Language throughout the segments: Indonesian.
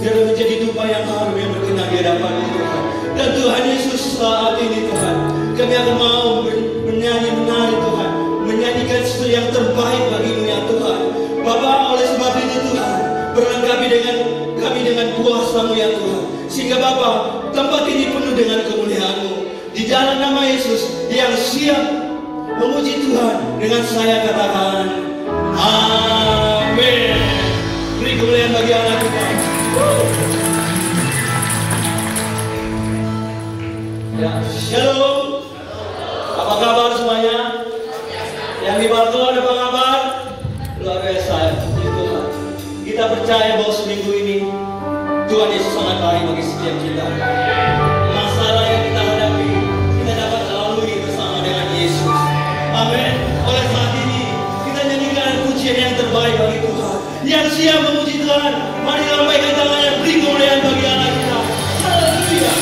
biarlah menjadi dupa yang harum yang berkenan di hadapan Tuhan. Dan Tuhan Yesus saat ini Tuhan, kami akan mau menyanyi Tuhan, menyanyikan sesuatu yang terbaik bagi-Mu ya Tuhan. Bapa, oleh sebab itu Tuhan, berlengkapi dengan kami dengan kuasa-Mu ya Tuhan, sehingga Bapa, tempat ini penuh dengan kemuliaan-Mu. Di dalam nama Yesus yang siap memuji Tuhan, dengan saya katakan amin. Beri kemuliaan bagi Allah Tuhan. Ya, shalom. Apa kabar semuanya? Yang di Bartolon apa kabar? Luar biasa ya, puji Tuhan. Kita percaya bahwa seminggu ini Tuhan Yesus sangat baik bagi setiap kita. Masalah yang kita hadapi, kita dapat lalui bersama dengan Yesus. Amin. Oleh saat ini kita nyanyikan pujian yang terbaik bagi Tuhan. Yang siap memuji Tuhan, mari lambaikan tangannya, beri kemuliaan bagi Allah kita. Haleluya.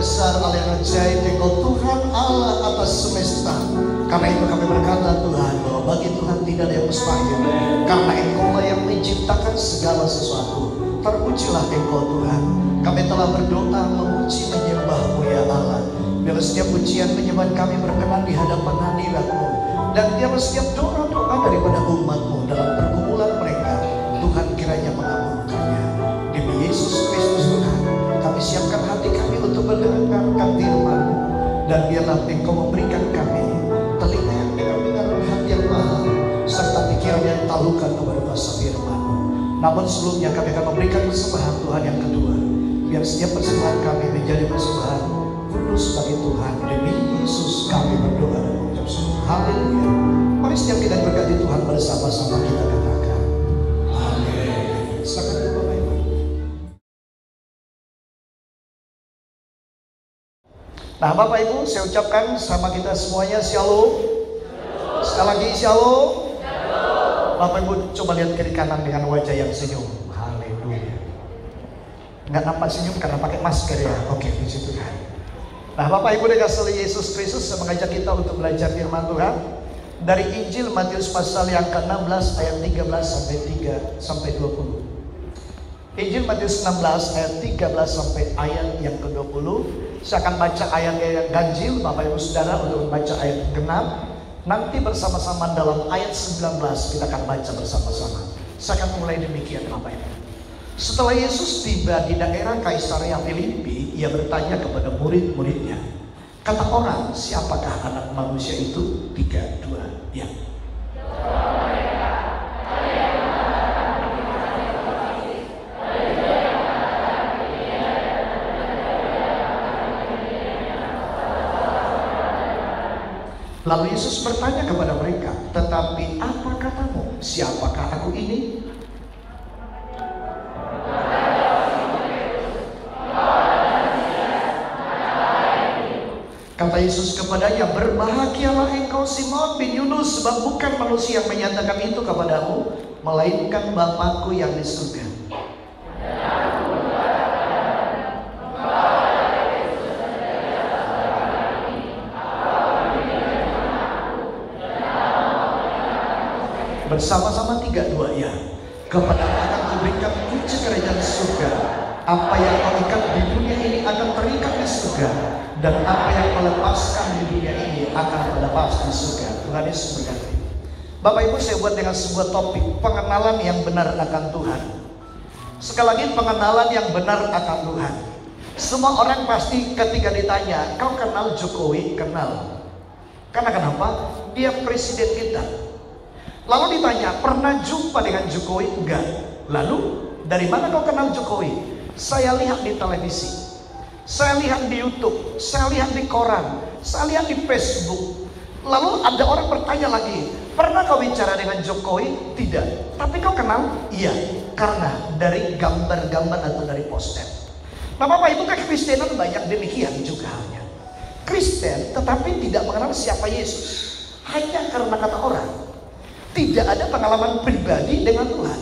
besar, Allah yang ajaib, Engkau Tuhan Allah atas semesta. Karena itu kami berkata Tuhan, bahwa bagi Tuhan tidak ada yang mustahil. Karena Engkau lah yang menciptakan segala sesuatu. Terpujilah Engkau Tuhan. Kami telah berdoa memuji menyembah-Mu ya Allah. Biar setiap pujian penyembahan kami berkenan di hadapan hadirat-Mu. Dan biar setiap doa-doa daripada umat-Mu dalam pergumulan mereka, Tuhan kiranya mengabulkannya. Demi Yesus Kristus Tuhan, kami siapkan hati kami untuk mendengarkan firman-Mu. Dan biarlah Engkau memberikan kami telinga yang dengar-dengar, hati yang paham, serta pikiran yang talukan kepada bahasa firman-Mu. Namun sebelumnya kami akan memberikan persembahan Tuhan yang kedua. Biar setiap persembahan kami menjadi persembahan kudus bagi Tuhan. Demi Yesus kami berdoa dan mengucap syukur. Haleluya. Mari setiap kita berkati Tuhan bersama-sama kita katakan amin. Silakan Bapak Ibu. Nah Bapak Ibu, saya ucapkan sama kita semuanya shalom. Sekali lagi shalom. Bapak Ibu coba lihat kiri kanan dengan wajah yang senyum. Haleluya. Nggak nampak senyum karena pakai masker ya. Oke, puji Tuhan. Nah Bapak Ibu dikasihi Yesus Kristus, saya mengajak kita untuk belajar firman Tuhan dari Injil Matius pasal yang ke-16 ayat 13 sampai 20. Injil Matius 16 ayat 13 sampai ayat yang ke-20. Saya akan baca ayat yang ganjil Bapak Ibu Saudara untuk membaca ayat ke-6. Nanti bersama-sama dalam ayat 19 kita akan baca bersama-sama. Saya akan mulai demikian Bapak Ibu. Setelah Yesus tiba di daerah Kaisarea Filipi, ia bertanya kepada murid-muridnya, kata orang, siapakah anak manusia itu? 3, 2, ya. Lalu Yesus bertanya kepada mereka, tetapi apa katamu? Siapakah aku ini? Kata Yesus kepadanya, berbahagialah engkau Simon bin Yunus, sebab bukan manusia yang menyatakan itu kepadamu, melainkan Bapa-Ku yang di surga. Bersama-sama 3, 2 ya. Kepadamu akan kuberikan kunci kerajaan surga. Apa yang kau ikat di dunia ini akan terikat di surga, dan apa yang kau lepaskan di dunia ini akan terlepas di surga. Tuhan Yesus berkati. Bapak Ibu, saya buat dengan sebuah topik, pengenalan yang benar akan Tuhan. Sekali lagi, pengenalan yang benar akan Tuhan. Semua orang pasti ketika ditanya, kau kenal Jokowi? Kenal. Karena kenapa? Dia presiden kita. Lalu ditanya, pernah jumpa dengan Jokowi? Enggak. Lalu, dari mana kau kenal Jokowi? Saya lihat di televisi, saya lihat di YouTube, saya lihat di koran, saya lihat di Facebook. Lalu ada orang bertanya lagi, pernah kau bicara dengan Jokowi? Tidak. Tapi kau kenal? Iya. Karena dari gambar-gambar atau dari poster. Nah Bapak Ibu, kekristenan banyak demikian juga halnya. Kristen tetapi tidak mengenal siapa Yesus, hanya karena kata orang. Tidak ada pengalaman pribadi dengan Tuhan,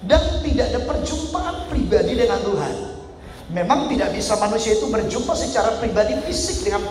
dan tidak ada perjumpaan pribadi dengan Tuhan. Memang tidak bisa manusia itu berjumpa secara pribadi fisik dengan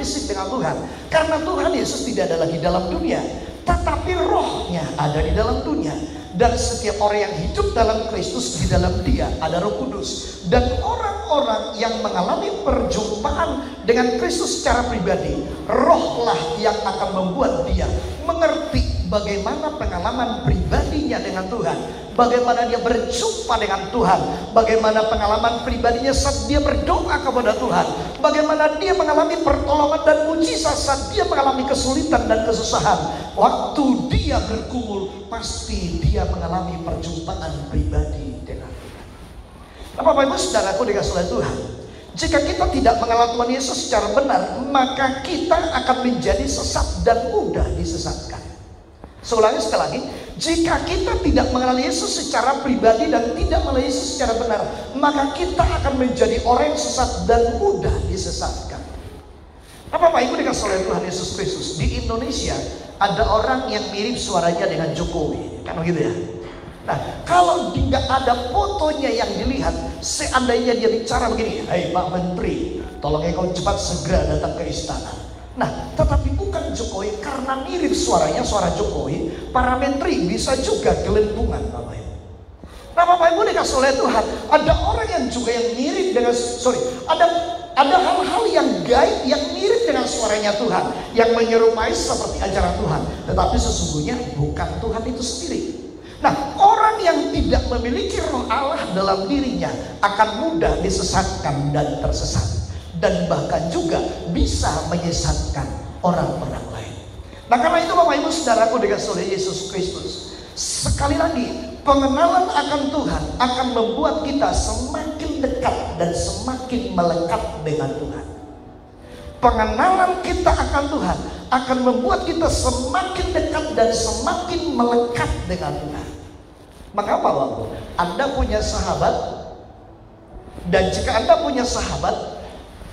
Tuhan, karena Tuhan Yesus tidak ada lagi dalam dunia, tetapi rohnya ada di dalam dunia. Dan setiap orang yang hidup dalam Kristus, di dalam dia ada Roh Kudus. Dan orang-orang yang mengalami perjumpaan dengan Kristus secara pribadi, rohlah yang akan membuat dia mengerti bagaimana pengalaman pribadinya dengan Tuhan, bagaimana dia berjumpa dengan Tuhan, bagaimana pengalaman pribadinya saat dia berdoa kepada Tuhan, bagaimana dia mengalami pertolongan dan mujizat saat dia mengalami kesulitan dan kesusahan. Waktu dia bergumul, pasti dia mengalami perjumpaan pribadi dengan Tuhan. Nah, Bapak Ibu Saudaraku dikasihi oleh Tuhan, jika kita tidak mengenal Tuhan Yesus secara benar, maka kita akan menjadi sesat dan mudah disesatkan. Seulangi sekali lagi, jika kita tidak mengenal Yesus secara pribadi dan tidak mengenal Yesus secara benar, maka kita akan menjadi orang yang sesat dan mudah disesatkan. Bapak Ibu dikasihi oleh Tuhan Yesus Kristus, di Indonesia ada orang yang mirip suaranya dengan Jokowi, kan begitu ya? Nah, kalau tidak ada fotonya yang dilihat, seandainya dia bicara begini, "Hai Pak Menteri, tolong engkau cepat segera datang ke istana." Nah, tetapi bukan Jokowi, karena mirip suaranya suara Jokowi, para menteri bisa juga gelentungan, Bapak Ibu. Nah, Bapak Ibu dikasih oleh Tuhan, ada orang yang juga yang mirip dengan, ada hal-hal yang gaib yang mirip dengan suaranya Tuhan, yang menyerupai seperti ajaran Tuhan, tetapi sesungguhnya bukan Tuhan itu sendiri. Nah, orang yang tidak memiliki roh Allah dalam dirinya akan mudah disesatkan dan tersesat, dan bahkan juga bisa menyesatkan orang-orang lain. Nah, karena itu Bapak Ibu Saudaraku dikasih oleh Yesus Kristus, sekali lagi pengenalan akan Tuhan akan membuat kita semakin dekat dan semakin melekat dengan Tuhan. Pengenalan kita akan Tuhan akan membuat kita semakin dekat dan semakin melekat dengan Tuhan. Mengapa Bapak? Anda punya sahabat, dan jika Anda punya sahabat,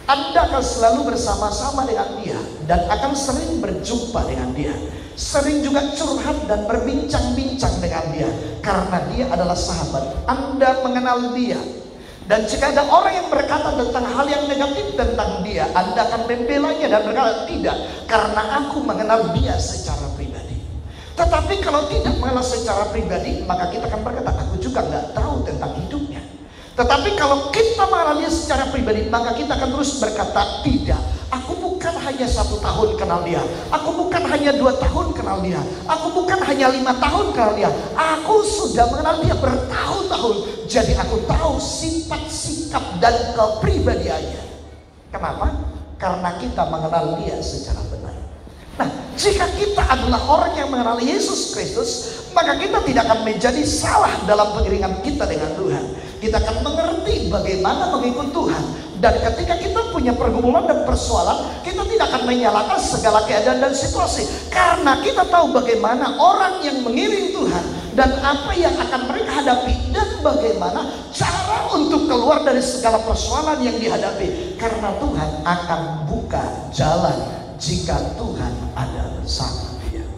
Anda akan selalu bersama-sama dengan dia dan akan sering berjumpa dengan dia, sering juga curhat dan berbincang-bincang dengan dia, karena dia adalah sahabat. Anda mengenal dia, dan jika ada orang yang berkata tentang hal yang negatif tentang dia, Anda akan membelanya dan berkata, "Tidak, karena aku mengenal dia secara pribadi." Tetapi kalau tidak mengenal secara pribadi, maka kita akan berkata, "Aku juga nggak tahu tentang hidupnya." Tetapi kalau kita mengenal dia secara pribadi, maka kita akan terus berkata, "Tidak, aku bukan hanya 1 tahun kenal dia, aku bukan hanya 2 tahun kenal dia, aku bukan hanya 5 tahun kenal dia, aku sudah mengenal dia bertahun-tahun. Jadi aku tahu sifat, sikap, dan kepribadiannya." Kenapa? Karena kita mengenal dia secara benar. Nah, jika kita adalah orang yang mengenal Yesus Kristus, maka kita tidak akan menjadi salah dalam pengiringan kita dengan Tuhan. Kita akan mengerti bagaimana mengikut Tuhan. Dan ketika kita punya pergumulan dan persoalan, kita tidak akan menyalahkan segala keadaan dan situasi, karena kita tahu bagaimana orang yang mengiring Tuhan dan apa yang akan mereka hadapi, dan bagaimana cara untuk keluar dari segala persoalan yang dihadapi, karena Tuhan akan buka jalan jika Tuhan ada bersama dia.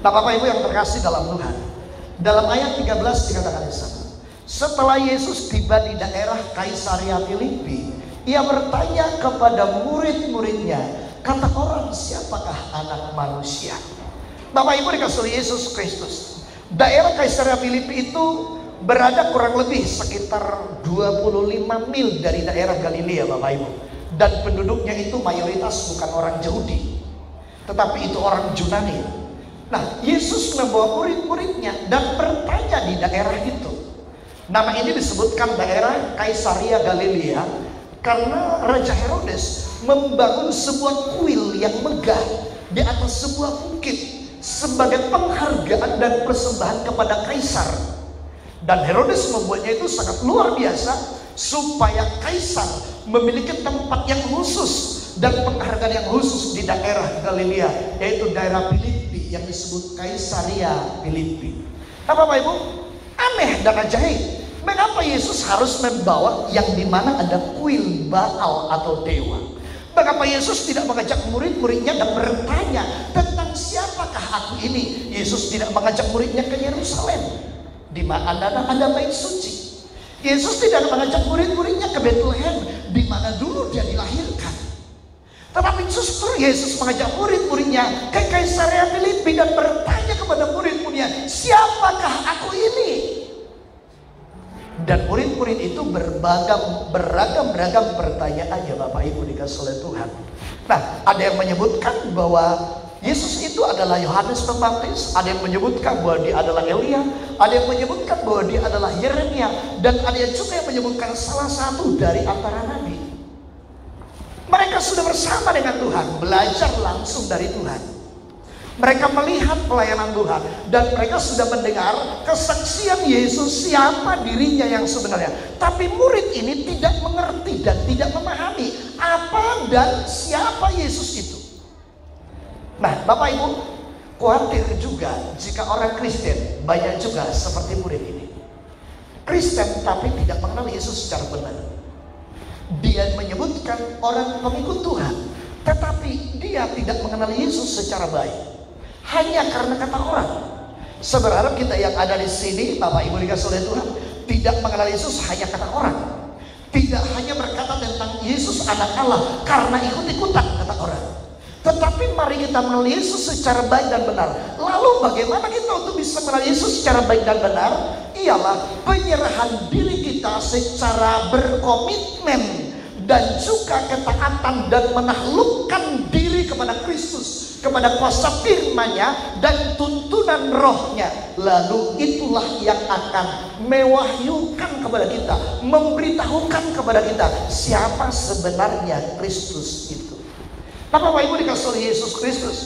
Nah, Bapak Ibu yang terkasih dalam Tuhan, dalam ayat 13 dikatakan di sana, setelah Yesus tiba di daerah Kaisaria Filipi, ia bertanya kepada murid-muridnya, "Kata orang, siapakah Anak Manusia?" Bapak Ibu dikasih oleh Yesus Kristus, daerah Kaisaria Filipi itu berada kurang lebih sekitar 25 mil dari daerah Galilea, Bapak Ibu. Dan penduduknya itu mayoritas bukan orang Yahudi, tetapi itu orang Yunani. Nah, Yesus membawa murid-muridnya dan bertanya di daerah itu. Nama ini disebutkan daerah Kaisaria Galilea karena Raja Herodes membangun sebuah kuil yang megah di atas sebuah bukit sebagai penghargaan dan persembahan kepada Kaisar. Dan Herodes membuatnya itu sangat luar biasa supaya Kaisar memiliki tempat yang khusus dan penghargaan yang khusus di daerah Galilea, yaitu daerah Filipi yang disebut Kaisaria Filipi. Nah, Bapak Ibu, aneh dan ajaib, mengapa Yesus harus membawa yang dimana ada kuil Baal atau dewa? Mengapa Yesus tidak mengajak murid-muridnya dan bertanya tentang siapakah aku ini? Yesus tidak mengajak muridnya ke Yerusalem, di mana ada bait suci. Yesus tidak mengajak murid-muridnya ke Bethlehem, di mana dulu dia dilahirkan. Tetapi justru Yesus mengajak murid-muridnya ke Kaisaria Filipi dan bertanya kepada murid-muridnya, "Siapakah aku ini?" Dan murid-murid itu beragam pertanyaannya, Bapak Ibu dikasih oleh Tuhan. Nah, ada yang menyebutkan bahwa Yesus itu adalah Yohanes Pembaptis, ada yang menyebutkan bahwa dia adalah Elia, ada yang menyebutkan bahwa dia adalah Yeremia, dan ada yang juga yang menyebutkan salah satu dari antara nabi. Mereka sudah bersama dengan Tuhan, belajar langsung dari Tuhan. Mereka melihat pelayanan Tuhan, dan mereka sudah mendengar kesaksian Yesus siapa dirinya yang sebenarnya. Tapi murid ini tidak mengerti dan tidak memahami apa dan siapa Yesus itu. Nah, Bapak Ibu, khawatir juga jika orang Kristen banyak juga seperti murid ini. Kristen tapi tidak mengenal Yesus secara benar. Dia menyebutkan orang pengikut Tuhan, tetapi dia tidak mengenal Yesus secara baik. Hanya karena kata orang. Saya berharap kita yang ada di sini, Bapak Ibu dikasih oleh Tuhan, tidak mengenal Yesus hanya kata orang, tidak hanya berkata tentang Yesus anak Allah karena ikut-ikutan kata orang. Tetapi mari kita mengenal Yesus secara baik dan benar. Lalu bagaimana kita untuk bisa mengenal Yesus secara baik dan benar? Ialah penyerahan diri kita secara berkomitmen dan juga ketaatan dan menaklukkan diri kepada Kristus, kepada kuasa firman-Nya dan tuntunan Roh-Nya. Lalu itulah yang akan mewahyukan kepada kita, memberitahukan kepada kita siapa sebenarnya Kristus itu. Nah, Bapak Ibu dikasih oleh Yesus Kristus,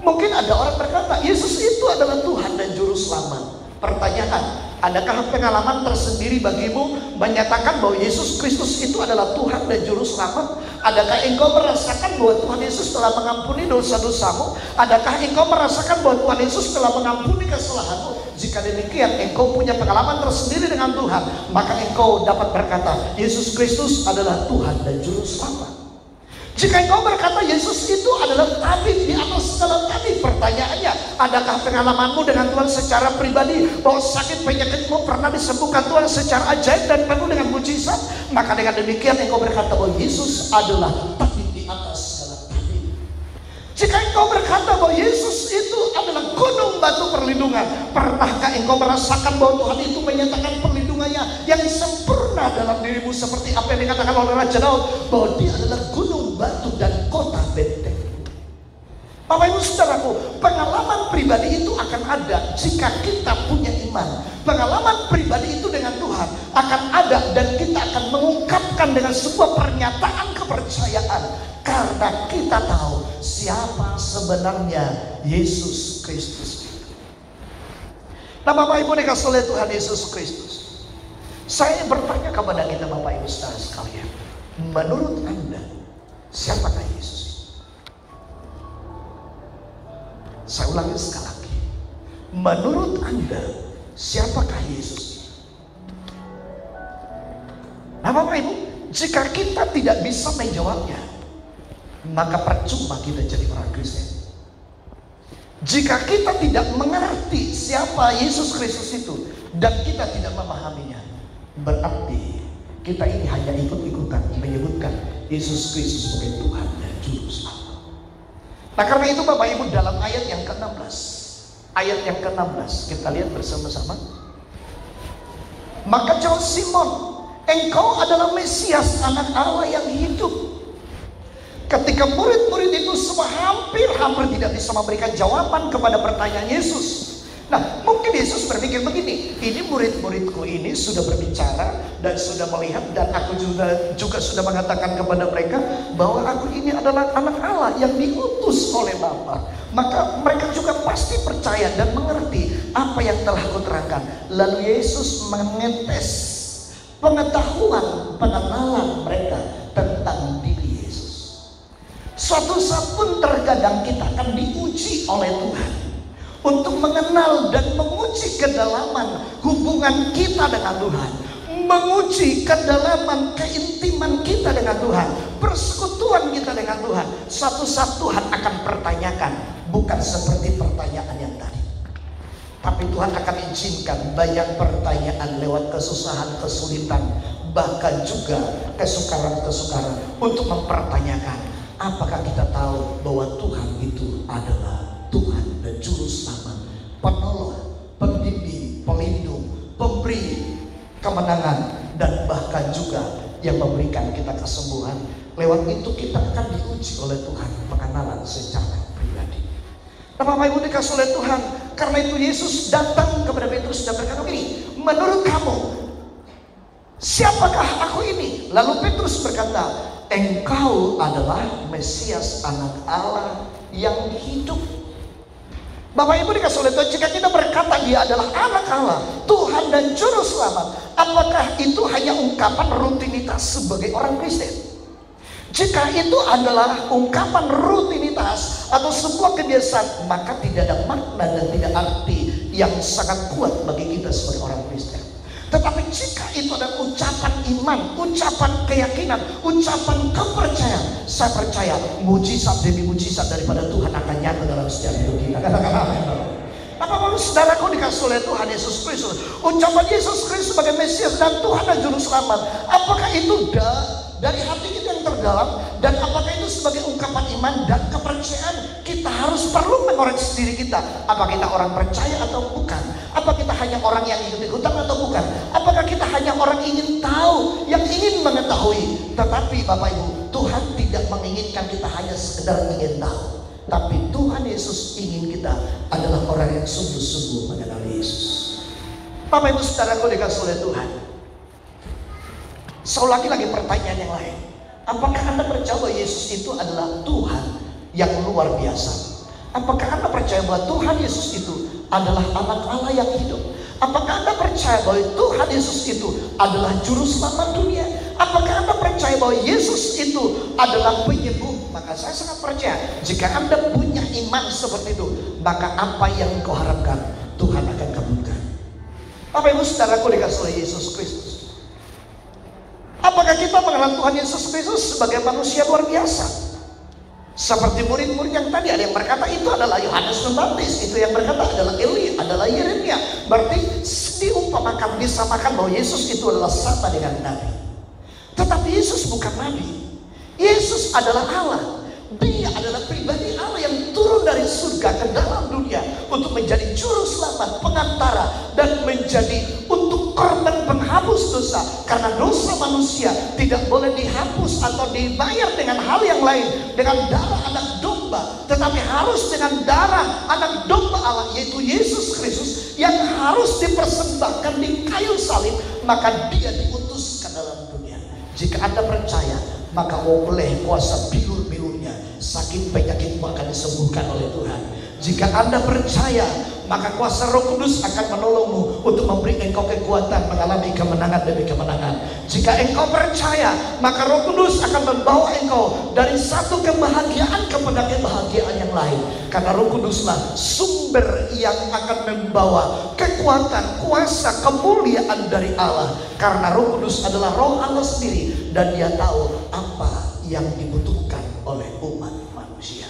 mungkin ada orang berkata Yesus itu adalah Tuhan dan Juru Selamat. Pertanyaan, adakah pengalaman tersendiri bagimu menyatakan bahwa Yesus Kristus itu adalah Tuhan dan Juru Selamat? Adakah engkau merasakan bahwa Tuhan Yesus telah mengampuni dosa-dosamu? Adakah engkau merasakan bahwa Tuhan Yesus telah mengampuni kesalahanmu? Jika demikian, engkau punya pengalaman tersendiri dengan Tuhan, maka engkau dapat berkata Yesus Kristus adalah Tuhan dan Juru Selamat. Jika engkau berkata Yesus itu adalah tabib di atas segala tabib, pertanyaannya, adakah pengalamanmu dengan Tuhan secara pribadi bahwa sakit penyakitmu pernah disembuhkan Tuhan secara ajaib dan penuh dengan mujizat? Maka dengan demikian engkau berkata bahwa Yesus adalah tabib di atas segala tabib. Jika engkau berkata bahwa Yesus itu adalah gunung batu perlindungan, pernahkah engkau merasakan bahwa Tuhan itu menyatakan perlindungannya yang sempurna dalam dirimu, seperti apa yang dikatakan oleh Raja Daud bahwa dia adalah gunung batu dan kota benteng? Bapak Ibu saudaraku, pengalaman pribadi itu akan ada jika kita punya iman. Pengalaman pribadi itu dengan Tuhan akan ada dan kita akan mengungkapkan dengan sebuah pernyataan kepercayaan karena kita tahu siapa sebenarnya Yesus Kristus. Nah, Bapak Ibu dikasih oleh Tuhan Yesus Kristus, saya bertanya kepada kita Bapak Ibu saudara sekalian, menurut Anda siapakah Yesus? Saya ulangi sekali lagi, menurut Anda siapakah Yesus? Nah, Bapak Ibu, jika kita tidak bisa menjawabnya, maka percuma kita jadi orang Kristen. Jika kita tidak mengerti siapa Yesus Kristus itu dan kita tidak memahaminya, berarti kita ini hanya ikut-ikutan menyebutkan Yesus Kristus sebagai Tuhan dan Juru Selamat. Nah, karena itu Bapak Ibu, dalam ayat yang ke-16, kita lihat bersama-sama. Maka jawab Simon, engkau adalah Mesias, anak Allah yang hidup. Ketika murid-murid itu semua hampir tidak bisa memberikan jawaban kepada pertanyaan Yesus. Nah, mungkin Yesus berpikir begini, ini murid-muridku ini sudah berbicara dan sudah melihat, dan aku juga sudah mengatakan kepada mereka bahwa aku ini adalah anak Allah yang diutus oleh Bapa. Maka mereka juga pasti percaya dan mengerti apa yang telah aku terangkan. Lalu Yesus mengetes pengetahuan, pengenalan mereka tentang diri Yesus. Suatu saat pun terkadang kita akan diuji oleh Tuhan untuk mengenal dan menguji kedalaman hubungan kita dengan Tuhan, menguji kedalaman keintiman kita dengan Tuhan, persekutuan kita dengan Tuhan. Suatu saat Tuhan akan pertanyakan, bukan seperti pertanyaan yang tadi, tapi Tuhan akan izinkan banyak pertanyaan lewat kesusahan, kesulitan, bahkan juga kesukaran-kesukaran untuk mempertanyakan, apakah kita tahu bahwa Tuhan itu adalah Tuhan dan Juru Selamat, penolong, pembimbing, pelindung, pemberi kemenangan, dan bahkan juga yang memberikan kita kesembuhan. Lewat itu kita akan diuji oleh Tuhan, pengenalan secara pribadi. Nah, Bapak Ibu dikasih oleh Tuhan, karena itu Yesus datang kepada Petrus dan berkata begini, menurut kamu siapakah aku ini? Lalu Petrus berkata, engkau adalah Mesias, anak Allah yang hidup. Bapak Ibu dikasih oleh Tuhan, jika kita berkata dia adalah anak Allah, Tuhan dan Juru Selamat, apakah itu hanya ungkapan rutinitas sebagai orang Kristen? Jika itu adalah ungkapan rutinitas atau sebuah kebiasaan, maka tidak ada makna dan tidak arti yang sangat kuat bagi kita sebagai orang Kristen. Tetapi jika itu adalah ucapan iman, ucapan keyakinan, ucapan kepercayaan, saya percaya mujizat demi mujizat daripada Tuhan akan nyata dalam setiap hidup kita. Katakan amin. Bapak-bapak saudaraku dikasih oleh Tuhan Yesus Kristus, ucapan Yesus Kristus sebagai Mesias dan Tuhan dan Juru Selamat, apakah itu dari hati kita yang terdalam, dan apakah itu sebagai ungkapan iman dan kepercayaan? Kita harus perlu mengoreksi diri kita. Apa kita orang percaya atau bukan? Apa kita hanya orang yang ikut-ikutan atau bukan? Apakah kita hanya orang ingin tahu, yang ingin mengetahui? Tetapi Bapak Ibu, Tuhan tidak menginginkan kita hanya sekedar ingin tahu, tapi Tuhan Yesus ingin kita adalah orang yang sungguh-sungguh mengenal Yesus. Bapak Ibu saudaraku dikasih oleh Tuhan, seolah lagi pertanyaan yang lain. Apakah Anda percaya bahwa Yesus itu adalah Tuhan yang luar biasa? Apakah Anda percaya bahwa Tuhan Yesus itu adalah anak Allah yang hidup? Apakah Anda percaya bahwa Tuhan Yesus itu adalah juru selamat dunia? Apakah Anda percaya bahwa Yesus itu adalah penyembuh? Maka saya sangat percaya, jika Anda punya iman seperti itu, maka apa yang kau harapkan Tuhan akan kabulkan. Bapak Ibu saudaraku dikasih oleh Yesus Kristus, apakah kita mengenal Tuhan Yesus Kristus sebagai manusia luar biasa? Seperti murid-murid yang tadi, ada yang berkata itu adalah Yohanes Pembaptis, itu yang berkata adalah Eli, adalah Yeremia. Berarti diumpamakan, disamakan bahwa Yesus itu adalah sama dengan Nabi. Tetapi Yesus bukan Nabi. Yesus adalah Allah. Dia adalah pribadi Allah yang turun dari surga ke dalam dunia untuk menjadi juru selamat, pengantara, dan menjadi untuk korban penghapus dosa. Karena dosa manusia tidak boleh dihapus atau dibayar dengan hal yang lain, dengan darah anak domba, tetapi harus dengan darah anak domba Allah, yaitu Yesus Kristus, yang harus dipersembahkan di kayu salib. Maka dia diutus ke dalam dunia. Jika Anda percaya, maka oleh kuasa bilur-bilurnya sakit penyakitmu akan disembuhkan oleh Tuhan. Jika Anda percaya, maka kuasa Roh Kudus akan menolongmu untuk memberi engkau kekuatan mengalami kemenangan demi kemenangan. Jika engkau percaya, maka Roh Kudus akan membawa engkau dari satu kebahagiaan kepada kebahagiaan yang lain. Karena Roh Kuduslah sumber yang akan membawa kekuatan, kuasa, kemuliaan dari Allah. Karena Roh Kudus adalah Roh Allah sendiri, dan Dia tahu apa yang dibutuhkan oleh umat manusia.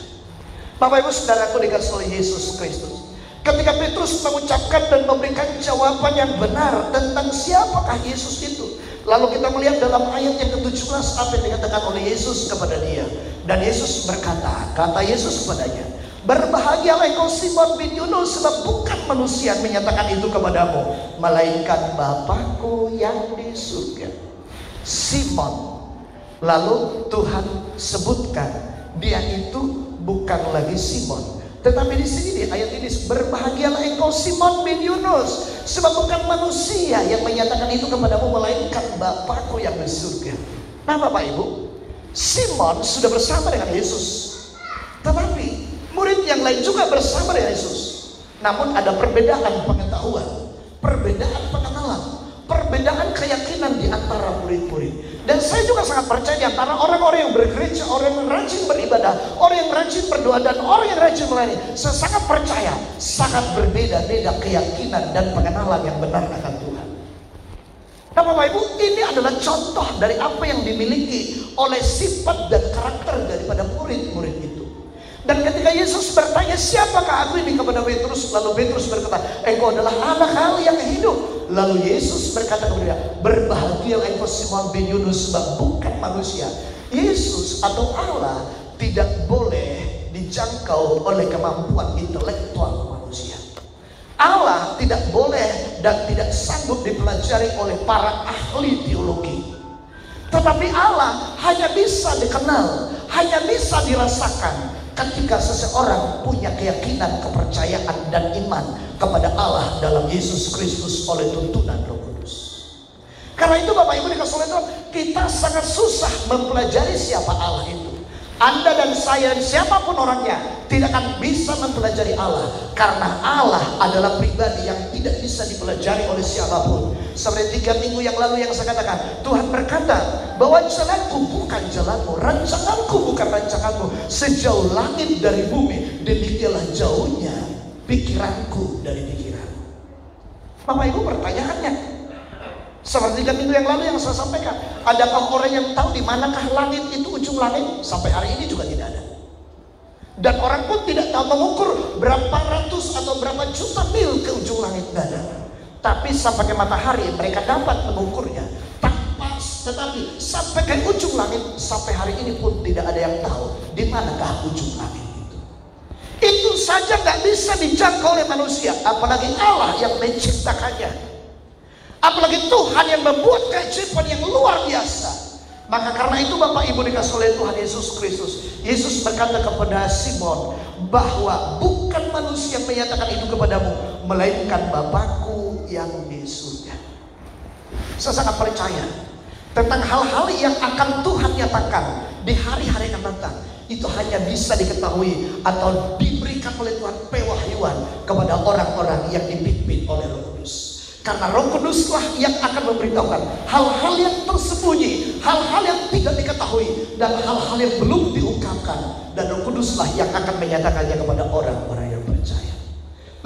Bapak Ibu saudaraku dikasih oleh Yesus Kristus, ketika Petrus mengucapkan dan memberikan jawaban yang benar tentang siapakah Yesus itu, lalu kita melihat dalam ayat yang ke-17 apa yang dikatakan oleh Yesus kepada dia. Dan Yesus berkata, kata Yesus kepadanya, berbahagialah engkau Simon bin Yunus, sebab bukan manusia yang menyatakan itu kepadamu, melainkan Bapakku yang di surga. Simon, lalu Tuhan sebutkan dia itu bukan lagi Simon, tetapi di sini di ayat ini, berbahagialah engkau Simon bin Yunus, sebab bukan manusia yang menyatakan itu kepadamu, melainkan Bapakku yang di surga. Nah Bapak Ibu, Simon sudah bersama dengan Yesus, tetapi murid yang lain juga bersama dengan Yesus. Namun ada perbedaan pengetahuan, perbedaan pengenalan, perbedaan keyakinan di antara murid-murid. Dan saya juga sangat percaya di antara orang-orang yang bergereja, orang yang rajin beribadah, orang yang rajin berdoa, dan orang yang rajin melayani, saya sangat percaya sangat berbeda-beda keyakinan dan pengenalan yang benar akan Tuhan. Nah Bapak Ibu, ini adalah contoh dari apa yang dimiliki oleh sifat dan karakter daripada murid-murid itu. Dan ketika Yesus bertanya, siapakah aku ini kepada Petrus, lalu Petrus berkata, engkau adalah anak Allah yang hidup. Lalu Yesus berkata kepada dia, berbahagialah engkau Simon bin Yunus, sebab bukan manusia. Yesus atau Allah tidak boleh dijangkau oleh kemampuan intelektual manusia. Allah tidak boleh dan tidak sanggup dipelajari oleh para ahli teologi. Tetapi Allah hanya bisa dikenal, hanya bisa dirasakan ketika seseorang punya keyakinan, kepercayaan, dan iman kepada Allah dalam Yesus Kristus oleh tuntunan Roh Kudus. Karena itu Bapak Ibu dikasih oleh Tuhan, kita sangat susah mempelajari siapa Allah itu. Anda dan saya, siapapun orangnya, tidak akan bisa mempelajari Allah, karena Allah adalah pribadi yang tidak bisa dipelajari oleh siapapun. Seperti 3 minggu yang lalu yang saya katakan, Tuhan berkata bahwa jalanku bukan jalanmu, rancanganku bukan rancanganmu. Sejauh langit dari bumi, demikianlah jauhnya pikiranku dari pikiranmu. Bapak Ibu, pertanyaannya, seperti 3 minggu yang lalu yang saya sampaikan, adakah orang yang tahu di manakah langit itu, ujung langit? Sampai hari ini juga tidak ada. Dan orang pun tidak tahu mengukur berapa ratus atau berapa juta mil ke ujung langit nggak ada. Tapi sampai ke matahari mereka dapat mengukurnya. Tetapi sampai ke ujung langit, sampai hari ini pun tidak ada yang tahu di manakah ujung langit itu. Itu saja nggak bisa dijangkau oleh manusia, apalagi Allah yang menciptakannya, apalagi Tuhan yang membuat keajaiban yang luar biasa. Maka karena itu Bapak Ibu dikasih oleh Tuhan Yesus Kristus, Yesus berkata kepada Simon bahwa bukan manusia yang menyatakan itu kepadamu, melainkan Bapakku yang di surga. Saya sangat percaya tentang hal-hal yang akan Tuhan nyatakan di hari-hari yang datang, itu hanya bisa diketahui atau diberikan oleh Tuhan pewahyuan kepada orang-orang yang dipimpin oleh Roh Kudus. Karena Roh Kuduslah yang akan memberitahukan hal-hal yang tersembunyi, hal-hal yang tidak diketahui, dan hal-hal yang belum diungkapkan. Dan Roh Kuduslah yang akan menyatakannya kepada orang-orang yang percaya.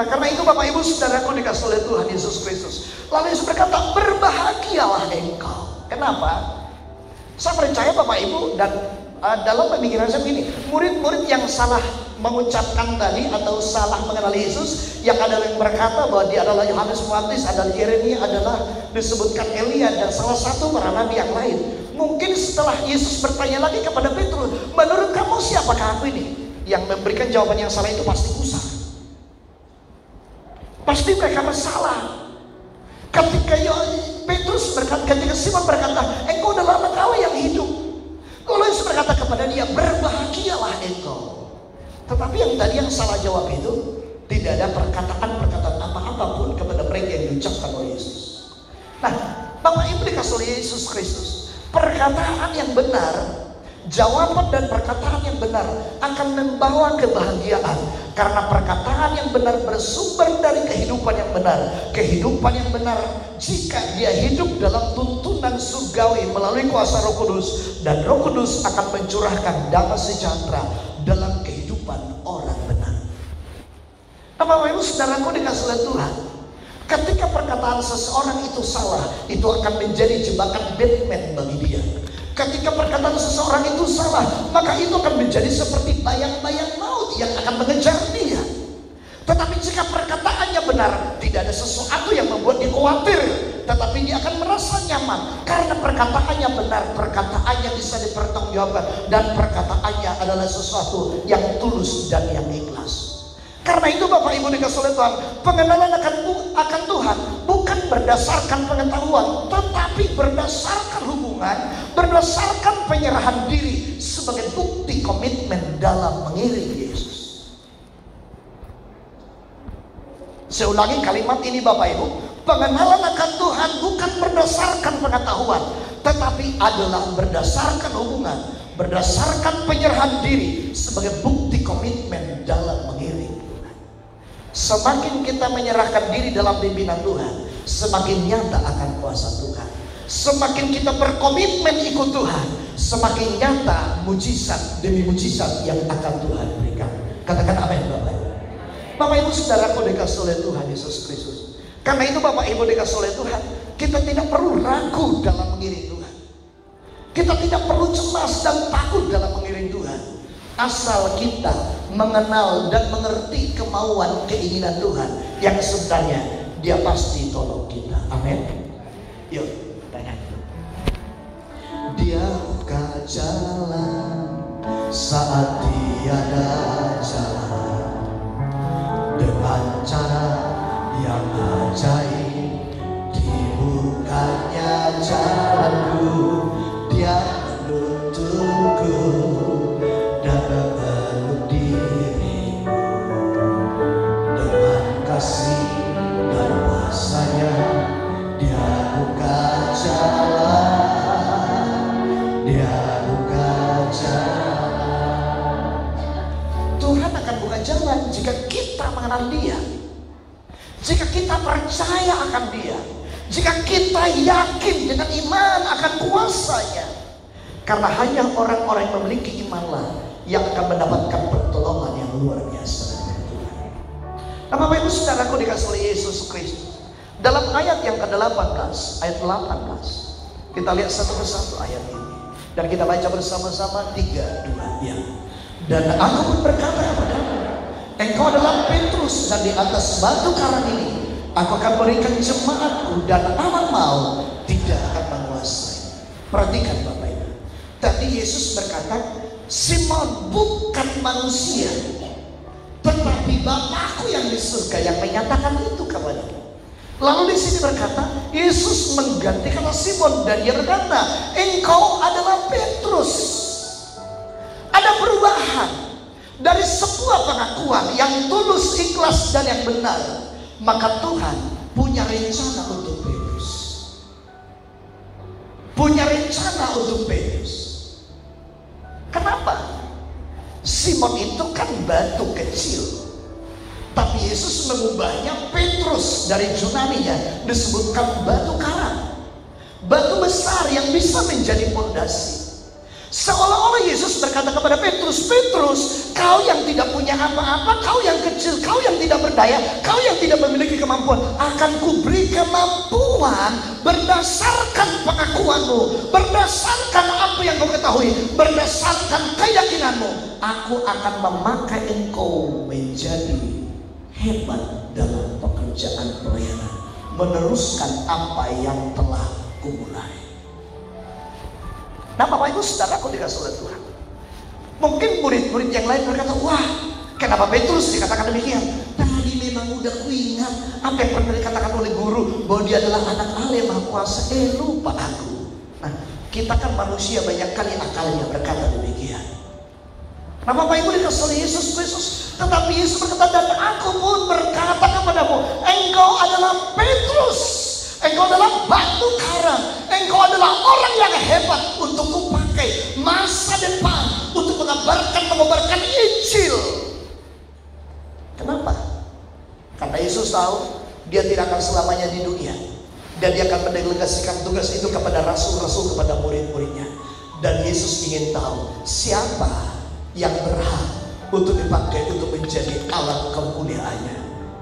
Nah karena itu Bapak Ibu saudaraku dikasih oleh Tuhan Yesus Kristus, lalu Yesus berkata, berbahagialah engkau. Kenapa? Saya percaya Bapak Ibu, dan dalam pemikiran saya begini, murid-murid yang salah mengucapkan tadi atau salah mengenali Yesus, yang ada yang berkata bahwa dia adalah Yohanes Pembaptis, adalah Yeremia, adalah disebutkan Elia, dan salah satu para nabi yang lain. Mungkin setelah Yesus bertanya lagi kepada Petrus, menurut kamu siapakah aku ini? Yang memberikan jawaban yang salah itu pasti Musa. Pasti mereka bersalah. Ketika Petrus berkata, ketika Simon berkata, engkau adalah anak Allah yang hidup. Lalu Yesus berkata kepada dia, berbahagialah engkau. Tetapi yang tadi yang salah jawab itu, tidak ada perkataan-perkataan apa-apa pun kepada mereka yang diucapkan oleh Yesus. Nah, Bapak Ibu dikasih oleh Yesus Kristus, perkataan yang benar, jawaban dan perkataan yang benar akan membawa kebahagiaan. Karena perkataan yang benar bersumber dari kehidupan yang benar. Kehidupan yang benar jika dia hidup dalam tuntunan surgawi melalui kuasa Roh Kudus, dan Roh Kudus akan mencurahkan damai sejahtera dalam kehidupan orang benar. Nah Bapak Ibu saudaraku dikasih oleh Tuhan, ketika perkataan seseorang itu salah, itu akan menjadi jebakan Batman bagi dia. Ketika perkataan seseorang itu salah, maka itu akan menjadi seperti bayang-bayang maut yang akan mengejar dia. Tetapi jika perkataannya benar, tidak ada sesuatu yang membuat dia khawatir, tetapi dia akan merasa nyaman karena perkataannya benar, perkataannya bisa dipertanggungjawabkan, dan perkataannya adalah sesuatu yang tulus dan yang ikhlas. Karena itu Bapak Ibu dikasih oleh Tuhan, pengenalan akan Tuhan bukan berdasarkan pengetahuan, tetapi berdasarkan hubungan, berdasarkan penyerahan diri sebagai bukti komitmen dalam mengiring Yesus. Saya ulangi kalimat ini Bapak Ibu, pengenalan akan Tuhan bukan berdasarkan pengetahuan, tetapi adalah berdasarkan hubungan, berdasarkan penyerahan diri sebagai bukti komitmen dalam mengiring. Semakin kita menyerahkan diri dalam pimpinan Tuhan, semakin nyata akan kuasa Tuhan. Semakin kita berkomitmen ikut Tuhan, semakin nyata mujizat demi mujizat yang akan Tuhan berikan. Katakan amin Bapak Ibu. Bapak Ibu saudaraku dikasih oleh Tuhan Yesus Kristus. Karena itu Bapak Ibu dikasih oleh Tuhan, kita tidak perlu ragu dalam mengiring Tuhan. Kita tidak perlu cemas dan takut dalam mengiring Tuhan. Asal kita mengenal dan mengerti kemauan keinginan Tuhan yang sebenarnya, dia pasti tolong kita. Amin. Yuk tanya. Dia buka jalan saat tiada jalan, dengan cara yang ajaib dibukanya jalanku. Dia menuntunku dan memeluk dirimu dengan kasih dan kuasanya. Dia buka jalan, dia buka jalan. Tuhan akan buka jalan jika kita mengenal dia, jika kita percaya akan dia, jika kita yakin dengan iman akan kuasanya. Karena hanya orang-orang yang memiliki imanlah yang akan mendapatkan pertolongan yang luar biasa dari Tuhan. Nah Bapak Ibu saudaraku dikasih oleh Yesus Kristus, dalam ayat yang ke-18, ayat 18, kita lihat satu persatu ayat ini, dan kita baca bersama-sama 3, 2, ya. Dan aku pun berkata kepadamu, engkau adalah Petrus, dan di atas batu karang ini aku akan berikan jemaatku, dan alam maut tidak akan menguasai. Perhatikan Bapak Ibu, tadi Yesus berkata, Simon, bukan manusia, tetapi Bapakku yang di surga yang menyatakan itu kepadamu. Lalu di sini berkata, Yesus mengganti kata Simon, dan dia berkata, engkau adalah Petrus. Ada perubahan dari sebuah pengakuan yang tulus, ikhlas, dan yang benar. Maka Tuhan punya rencana untuk Petrus. Punya rencana untuk Petrus. Kenapa? Simon itu kan batu kecil, tapi Yesus mengubahnya Petrus. Dari Yunani-nya disebutkan batu karang, batu besar yang bisa menjadi fondasi. Seolah-olah Yesus berkata kepada Petrus, Petrus, kau yang tidak punya apa-apa, kau yang kecil, kau yang tidak berdaya, kau yang tidak memiliki kemampuan, akan kuberi kemampuan berdasarkan pengakuanmu, berdasarkan apa yang kau ketahui, berdasarkan keyakinanmu. Aku akan memakai engkau menjadi hebat dalam pekerjaan pelayanan, meneruskan apa yang telah kumulai. Nah Bapak Ibu Saudaraku dikasih oleh Tuhan, mungkin murid-murid yang lain berkata, wah kenapa Petrus dikatakan demikian? Tadi memang udah kuingat apa yang pernah dikatakan oleh guru, bahwa dia adalah anak Allah yang Maha Kuasa. Lupa aku. Nah kita kan manusia, banyak kali akalnya berkata demikian. Nah Bapak Ibu dikasih oleh Yesus Kristus, tetapi Yesus berkata, dan aku pun berkata kepadamu, engkau adalah Petrus. Engkau adalah batu karang. Engkau adalah orang yang hebat untuk kupakai masa depan untuk mengobarkan Injil. Kenapa? Karena Yesus tahu dia tidak akan selamanya di dunia, dan dia akan mendelegasikan tugas itu kepada rasul-rasul, kepada murid-muridnya. Dan Yesus ingin tahu siapa yang berhak untuk dipakai untuk menjadi alat kemuliaannya.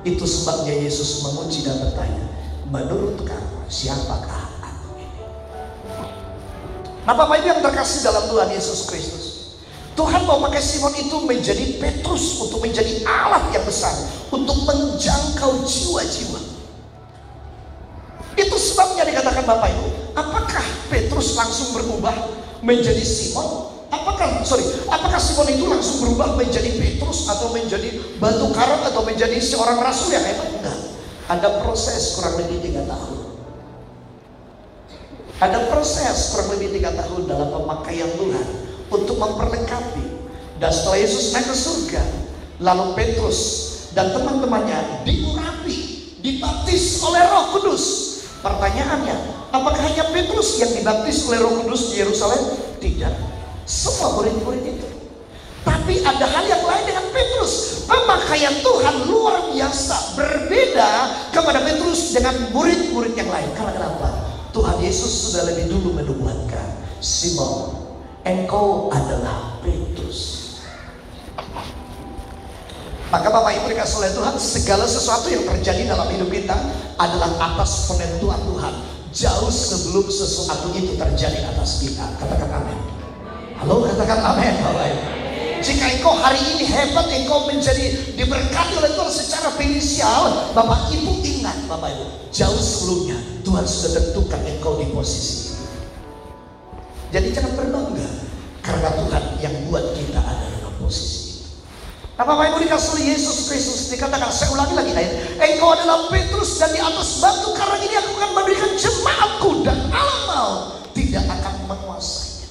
Itu sebabnya Yesus menguji dan bertanya, menurut kamu siapakah aku ini? Nah Bapak Ibu yang terkasih dalam Tuhan Yesus Kristus, Tuhan mau pakai Simon itu menjadi Petrus untuk menjadi alat yang besar untuk menjangkau jiwa-jiwa. Itu sebabnya dikatakan Bapak Ibu, apakah Petrus langsung berubah menjadi Simon? Apakah Simon itu langsung berubah menjadi Petrus, atau menjadi batu karang, atau menjadi seorang rasul yang hebat? Enggak. Ada proses kurang lebih 3 tahun. Ada proses kurang lebih 3 tahun dalam pemakaian Tuhan untuk memperlengkapi. Dan setelah Yesus naik ke surga, lalu Petrus dan teman-temannya diurapi, dibaptis oleh Roh Kudus. Pertanyaannya, apakah hanya Petrus yang dibaptis oleh Roh Kudus di Yerusalem? Tidak, semua murid-murid itu. Tapi ada hal yang lain dengan Petrus. Pemakaian Tuhan luar biasa, berbeda kepada Petrus dengan murid-murid yang lain. Karena kenapa? Tuhan Yesus sudah lebih dulu menubuatkan, Simon, engkau adalah Petrus. Maka Bapak Ibu dikasih oleh Tuhan, segala sesuatu yang terjadi dalam hidup kita adalah atas penentuan Tuhan, jauh sebelum sesuatu itu terjadi atas kita. Katakan amin. Halo, katakan amin Bapak Ibu. Jika engkau hari ini hebat, engkau menjadi diberkati oleh Tuhan secara finansial, Bapak Ibu ingat Bapak Ibu, jauh sebelumnya Tuhan sudah tentukan engkau di posisi itu. Jadi jangan berbangga, karena Tuhan yang buat kita ada dalam posisi itu. Nah Bapak Ibu dikasih oleh Yesus Kristus, dikatakan, saya ulangi lagi ayat, engkau adalah Petrus, dan di atas batu karang ini aku akan memberikan jemaatku, dan alam maut tidak akan menguasainya.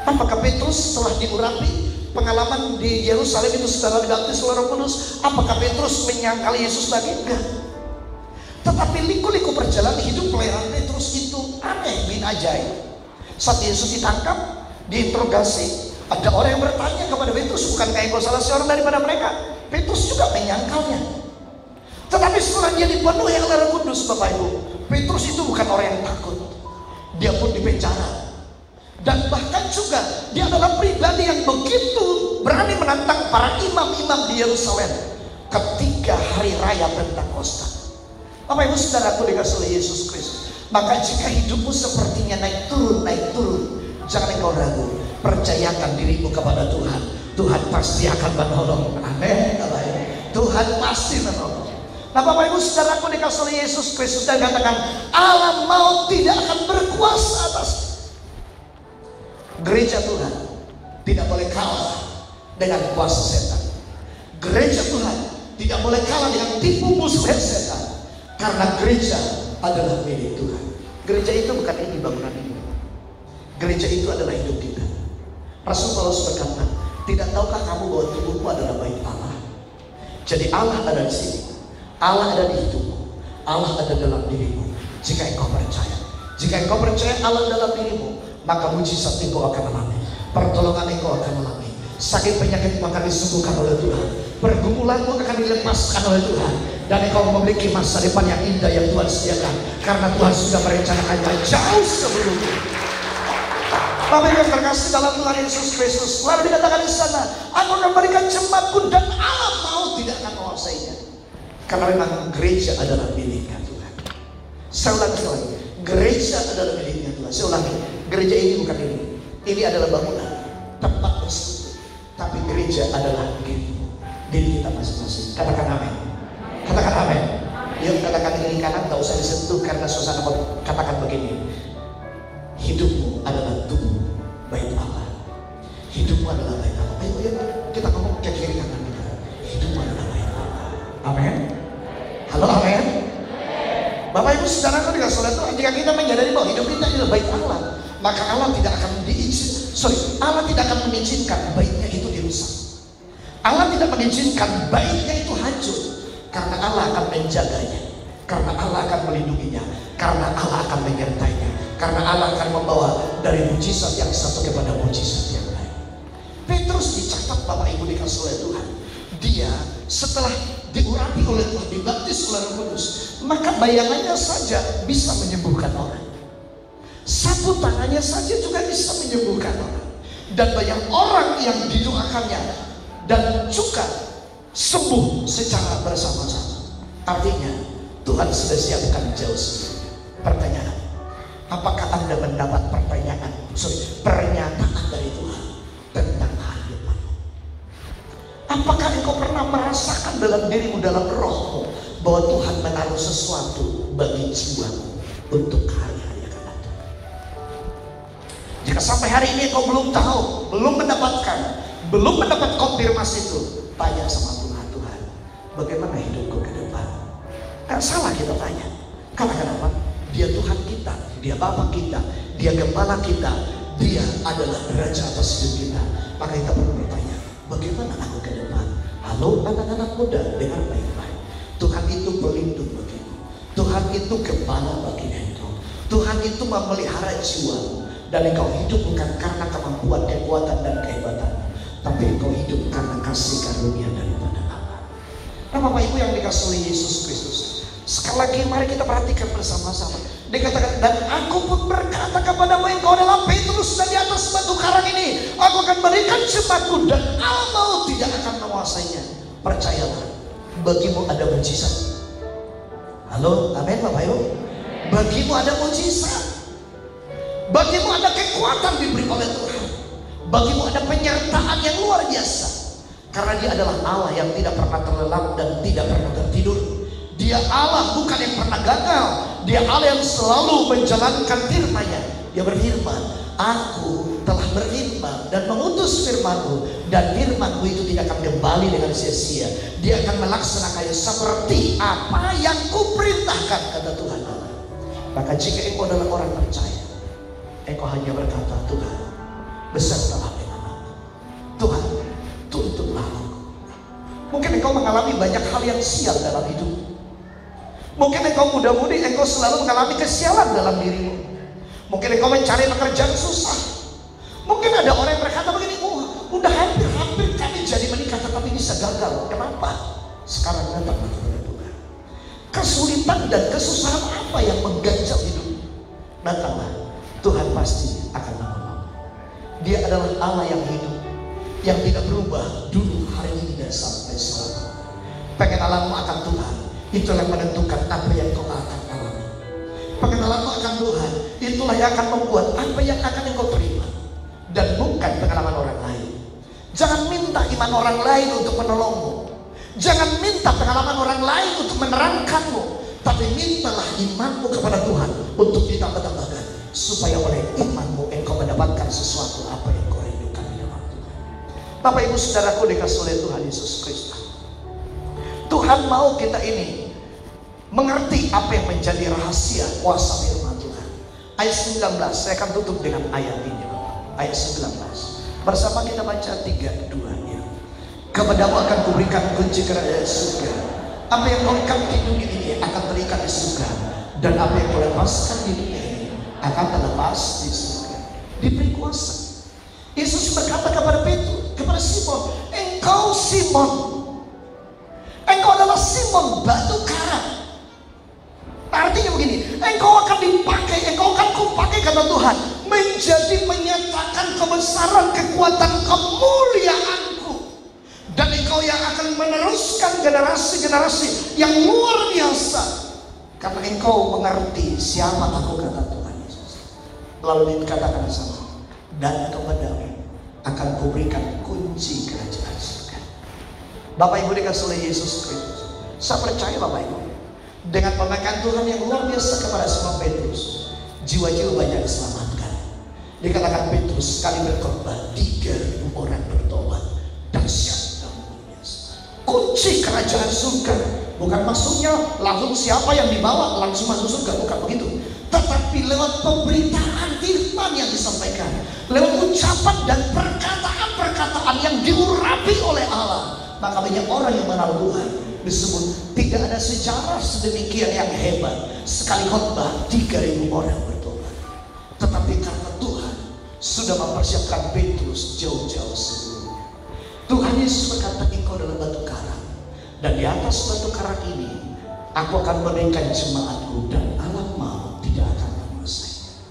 Apakah Petrus setelah diurapi, pengalaman di Yerusalem itu setelah dibaptis oleh Roh Kudus, apakah Petrus menyangkal Yesus lagi? Enggak. Tetapi liku-liku perjalanan hidup pelayanan Petrus itu aneh bin ajaib. Saat Yesus ditangkap, diinterogasi, ada orang yang bertanya kepada Petrus, bukankah engkau salah seorang daripada mereka? Petrus juga menyangkalnya. Tetapi setelah dia dipenuhi oleh Roh Kudus, Bapak Ibu, Petrus itu bukan orang yang takut. Dia pun dipenjara. Dan bahkan juga dia adalah pribadi yang begitu berani menantang para imam-imam di Yerusalem ketika hari raya Pentakosta. Bapak Ibu Saudaraku dikasih oleh Yesus Kristus, maka jika hidupmu sepertinya naik turun, jangan engkau ragu. Percayakan dirimu kepada Tuhan, Tuhan pasti akan menolong. Amin. Tuhan pasti menolong. Nah Bapak Ibu Saudaraku dikasih oleh Yesus Kristus, dan katakan alam maut tidak akan berkuasa atas gereja Tuhan. Tidak boleh kalah dengan kuasa setan. Gereja Tuhan tidak boleh kalah dengan tipu muslihat setan, karena gereja adalah milik Tuhan. Gereja itu bukan ini bangunan ini. Gereja itu adalah hidup kita. Rasul Paulus berkata, tidak tahukah kamu bahwa tubuhmu adalah bait Allah? Jadi Allah ada di sini. Allah ada di hidupmu. Allah ada dalam dirimu. Jika engkau percaya, jika engkau percaya Allah dalam dirimu, maka mujizat engkau akan alami, pertolongan engkau akan alami, sakit penyakitmu akan disembuhkan oleh Tuhan, pergumulanmu akan dilepaskan oleh Tuhan, dan engkau memiliki masa depan yang indah yang Tuhan sediakan, karena Tuhan sudah merencanakannya jauh sebelumnya. Bapak Ibu yang terkasih dalam Tuhan Yesus Kristus, lalu dikatakan di sana, aku akan berikan jemaatku dan alam maut tidak akan menguasainya. Karena memang gereja adalah miliknya Tuhan. Saya ulangi lagi, gereja adalah miliknya Tuhan. Saya ulangi, gereja ini bukan ini. Ini adalah bangunan, tempat bersekutu. Tapi gereja adalah diri kita masing-masing. Katakan amin. Katakan amin. Yuk katakan kiri kanan, tak usah disentuh karena suasana. Katakan begini, hidupmu adalah tubuh bait Allah. Hidupmu adalah bait Allah. Ayo ya, kita ngomong ke kiri kanan kita. Hidupmu adalah bait Allah. Amin. Halo, amin. Bapak Ibu Saudaraku dikasih oleh Tuhan, jika kita menyadari bahwa hidup kita adalah bait Allah, maka Allah tidak akan Allah tidak akan mengizinkan baitnya itu dirusak. Allah tidak mengizinkan baitnya itu hancur, karena Allah akan menjaganya, karena Allah akan melindunginya, karena Allah akan menyertainya, karena Allah akan membawa dari mujizat yang satu kepada mujizat yang lain. Petrus dicatat Bapak Ibu dikasih oleh Tuhan, dia setelah diurapi oleh Tuhan, dibaptis oleh Roh Kudus, maka bayangannya saja bisa menyembuhkan orang. Sapu tangannya saja juga bisa menyembuhkan orang. Dan banyak orang yang didoakannya dan juga sembuh secara bersama-sama. Artinya Tuhan sudah siapkan jauh sebelumnya. Pertanyaan, apakah Anda mendapat pernyataan dari Tuhan tentang kehidupanmu? Apakah engkau pernah merasakan dalam dirimu, dalam rohmu, bahwa Tuhan menaruh sesuatu bagi jiwamu untuk hari-hari akan datang? Jika sampai hari ini engkau belum tahu, belum mendapat konfirmasi itu, tanya sama Tuhan, Tuhan, bagaimana hidupku ke depan? Gak salah kita tanya. Karena kenapa? Dia Tuhan kita, Dia Bapa kita, Dia Gembala kita, Dia adalah Raja atas hidup kita. Maka kita perlu bertanya, bagaimana aku ke depan? Halo anak-anak muda, dengar baik-baik. Tuhan itu pelindung bagimu. Tuhan itu gembala bagi engkau. Tuhan itu memelihara jiwamu. Dan engkau hidup bukan karena kemampuan, kekuatan, dan kehebatan, tapi engkau hidup karena kasih karunia daripada Allah. Nah Bapak Ibu yang dikasih oleh Yesus Kristus, sekali lagi mari kita perhatikan bersama-sama. Dikatakan, dan aku pun berkata kepadamu, engkau adalah Petrus, dan di atas batu karang ini aku akan berikan jemaatku, dan alam maut tidak akan menguasainya. Percayalah, bagimu ada mujizat. Halo, amin Bapak Ibu. Bagimu ada mujizat. Bagimu ada kekuatan diberi oleh Tuhan. Bagimu ada penyertaan yang luar biasa. Karena Dia adalah Allah yang tidak pernah terlelap dan tidak pernah tertidur. Dia Allah bukan yang pernah gagal. Dia Allah yang selalu menjalankan firman-Nya. Dia berfirman, aku telah berfirman dan mengutus firman-Ku, dan firman-Ku itu tidak akan kembali dengan sia-sia. Dia akan melaksanakannya seperti apa yang Kuperintahkan, kata Tuhan Allah. Maka jika engkau adalah orang percaya, engkau hanya berkata, Tuhan, besertalah dengan aku. Tuhan, tuntutlah aku. Mungkin engkau mengalami banyak hal yang sial dalam hidup. Mungkin engkau muda-mudi, engkau selalu mengalami kesialan dalam dirimu. Mungkin engkau mencari pekerjaan susah. Mungkin ada orang yang berkata begini, udah hampir kami jadi menikah tetapi bisa gagal. Kenapa? Sekarang datang kepada Tuhan. Kesulitan dan kesusahan apa yang mengganjal hidup? Datanglah, Tuhan pasti akan menolong. Dia adalah Allah yang hidup, yang tidak berubah dulu, hari ini, dan sampai selalu. Pengenalanmu akan Tuhan, itulah yang menentukan apa yang kau akan alami. Pengenalanmu akan Tuhan, itulah yang akan membuat apa yang akan engkau terima, dan bukan pengalaman orang lain. Jangan minta iman orang lain untuk menolongmu. Jangan minta pengalaman orang lain untuk menerangkanmu. Tapi mintalah imanmu kepada Tuhan untuk ditambah-tambahkan, supaya oleh imanmu engkau mendapatkan sesuatu apa yang kau rindukan di dalam Tuhan. Bapak Ibu Saudaraku dikasih oleh Tuhan Yesus Kristus, Tuhan mau kita ini mengerti apa yang menjadi rahasia kuasa firman Tuhan. Ayat 19, saya akan tutup dengan ayat ini. Ayat 19, bersama kita baca 3-2 ya. Kepadamu akan kuberikan kunci kerajaan surga. Apa yang kau ikat di dunia ini akan terikat di surga, dan apa yang kau lepaskan di dunia ini akan terlepas di surga. Diberi kuasa. Yesus berkata kepada Petrus, kepada Simon, engkau Simon, engkau adalah Simon batu karang. Artinya begini, engkau akan dipakai, engkau akan kupakai kata Tuhan, menjadi menyatakan kebesaran, kekuatan, kemuliaanku. Dan engkau yang akan meneruskan generasi-generasi yang luar biasa, karena engkau mengerti siapa aku, kata Tuhan Yesus. Lalu dikatakan sama, dan kepadamu akan kuberikan kunci kerajaan surga. Bapak Ibu dikasih oleh Yesus Kristus, saya percaya Bapak Ibu, dengan pemegang Tuhan yang luar biasa kepada Simon Petrus, jiwa-jiwa banyak diselamatkan. Dikatakan Petrus sekali berkhotbah 3.000 orang bertobat. Dahsyat dan luar biasa. Kunci kerajaan surga bukan maksudnya langsung siapa yang dibawa langsung masuk surga, bukan begitu. Tetapi lewat pemberitaan firman yang disampaikan, lewat ucapan dan perkataan-perkataan yang diurapi oleh Allah, maka banyak orang yang mengenal Tuhan. Disebut tidak ada sejarah sedemikian yang hebat, sekali khotbah 3.000 orang bertobat. Tetapi karena Tuhan sudah mempersiapkan Petrus jauh-jauh sebelumnya, Tuhan Yesus berkata, engkau adalah batu karang, dan di atas batu karang ini aku akan berikan jemaatku, dan alam maut tidak akan menguasai.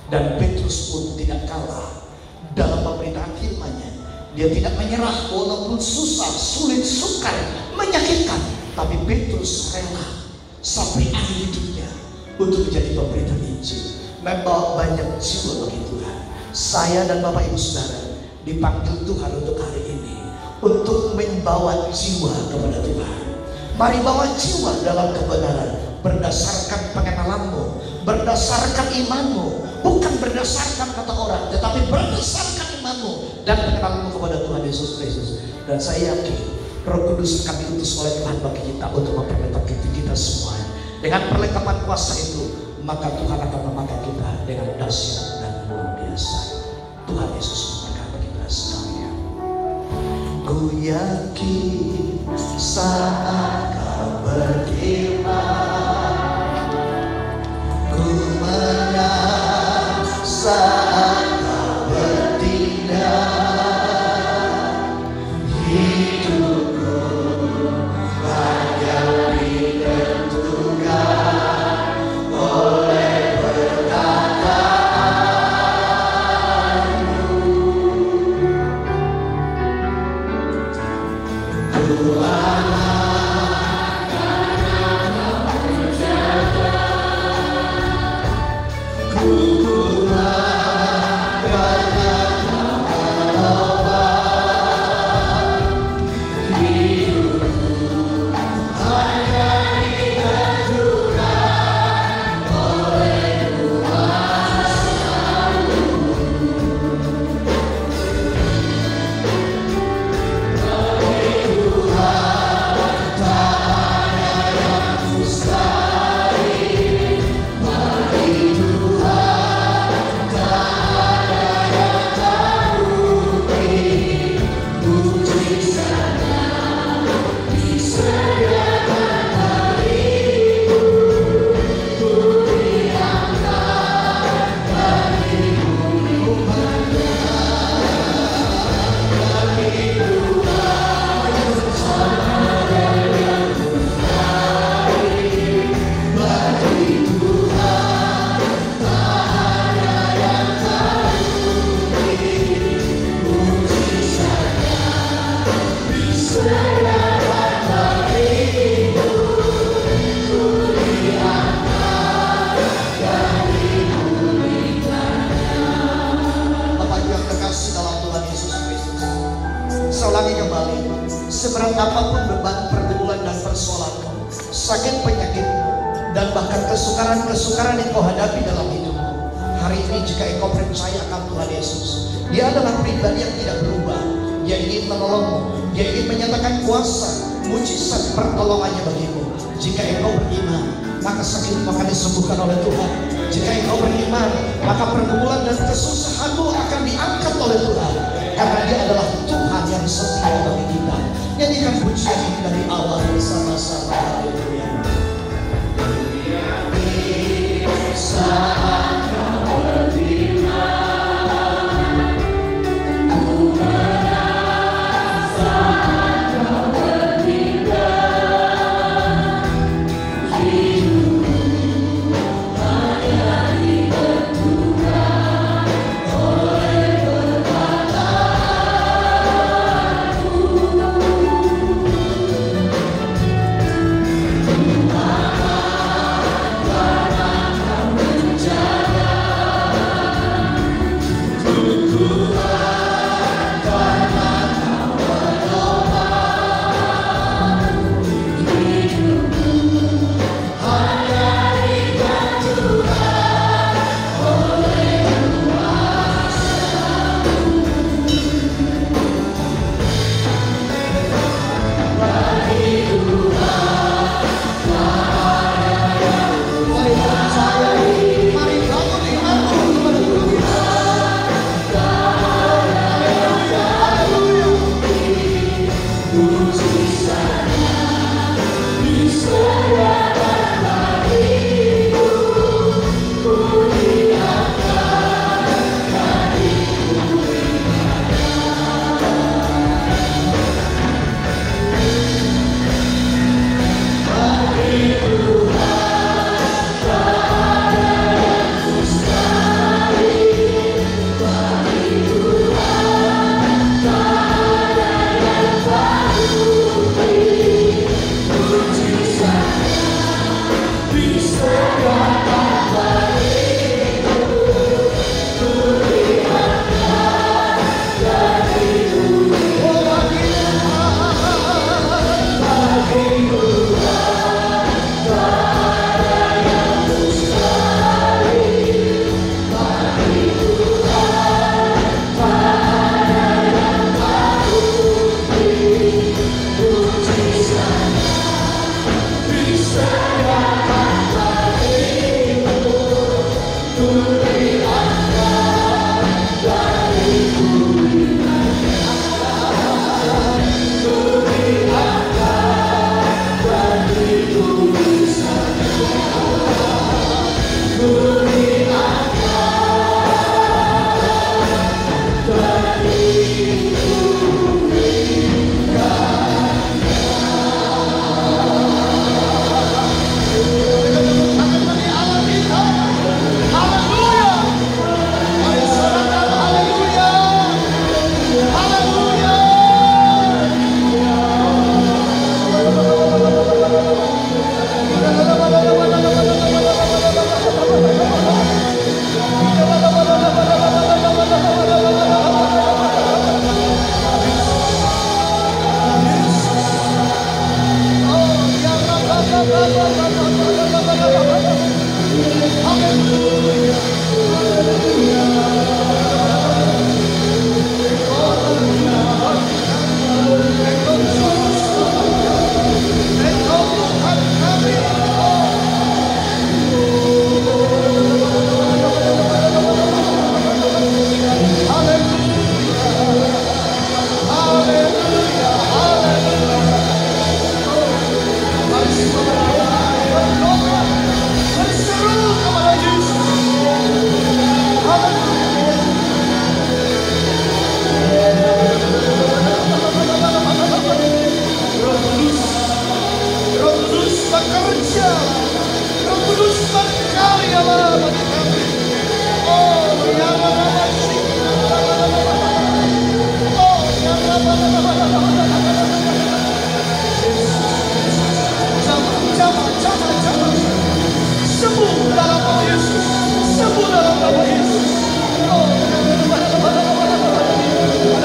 Dan Petrus pun tidak kalah dalam pemberitaan firman-Nya. Dia tidak menyerah walaupun susah, sulit, sukar, menyakitkan, tapi Petrus rela sampai akhir hidupnya untuk menjadi pemberita Injil, membawa banyak jiwa bagi Tuhan. Saya dan Bapak Ibu Saudara dipanggil Tuhan untuk hari ini, untuk membawa jiwa kepada Tuhan. Mari bawa jiwa dalam kebenaran, berdasarkan pengenalanmu, berdasarkan imanmu, bukan berdasarkan kata orang, tetapi berdasarkan imanmu dan pengenalanmu kepada Tuhan Yesus Kristus. Dan saya yakin Roh Kudus akan diutus oleh Tuhan bagi kita untuk memperlengkapi kita semua. Dengan perlengkapan kuasa itu, maka Tuhan akan memakai kita dengan dahsyat dan luar biasa. Tuhan Yesus memberkati kita sekalian. Ku yakin saat kau berfirman, ku menang saat kau bertindak. Tuhan akan saya ulangi kembali, seberat apapun beban, pergumulan dan persoalanmu, sakit penyakitmu, dan bahkan kesukaran-kesukaran yang kau hadapi dalam hidupmu, hari ini jika engkau percaya akan Tuhan Yesus, Dia adalah pribadi yang tidak berubah. Dia ingin menolongmu, Dia ingin menyatakan kuasa, mujizat pertolongannya bagimu. Jika engkau beriman, maka sakitmu akan disembuhkan oleh Tuhan. Jika engkau beriman, maka pergumulan dan kesusahanmu akan diangkat oleh Tuhan. Karena Dia adalah Tuhan yang setia bagi kita. Nyanyikan pujian ini dari awal bersama-sama. Haleluya. Saat kau beriman, aku menang. Saat kau beriman, hidupku hanya ditentukan oleh perkataan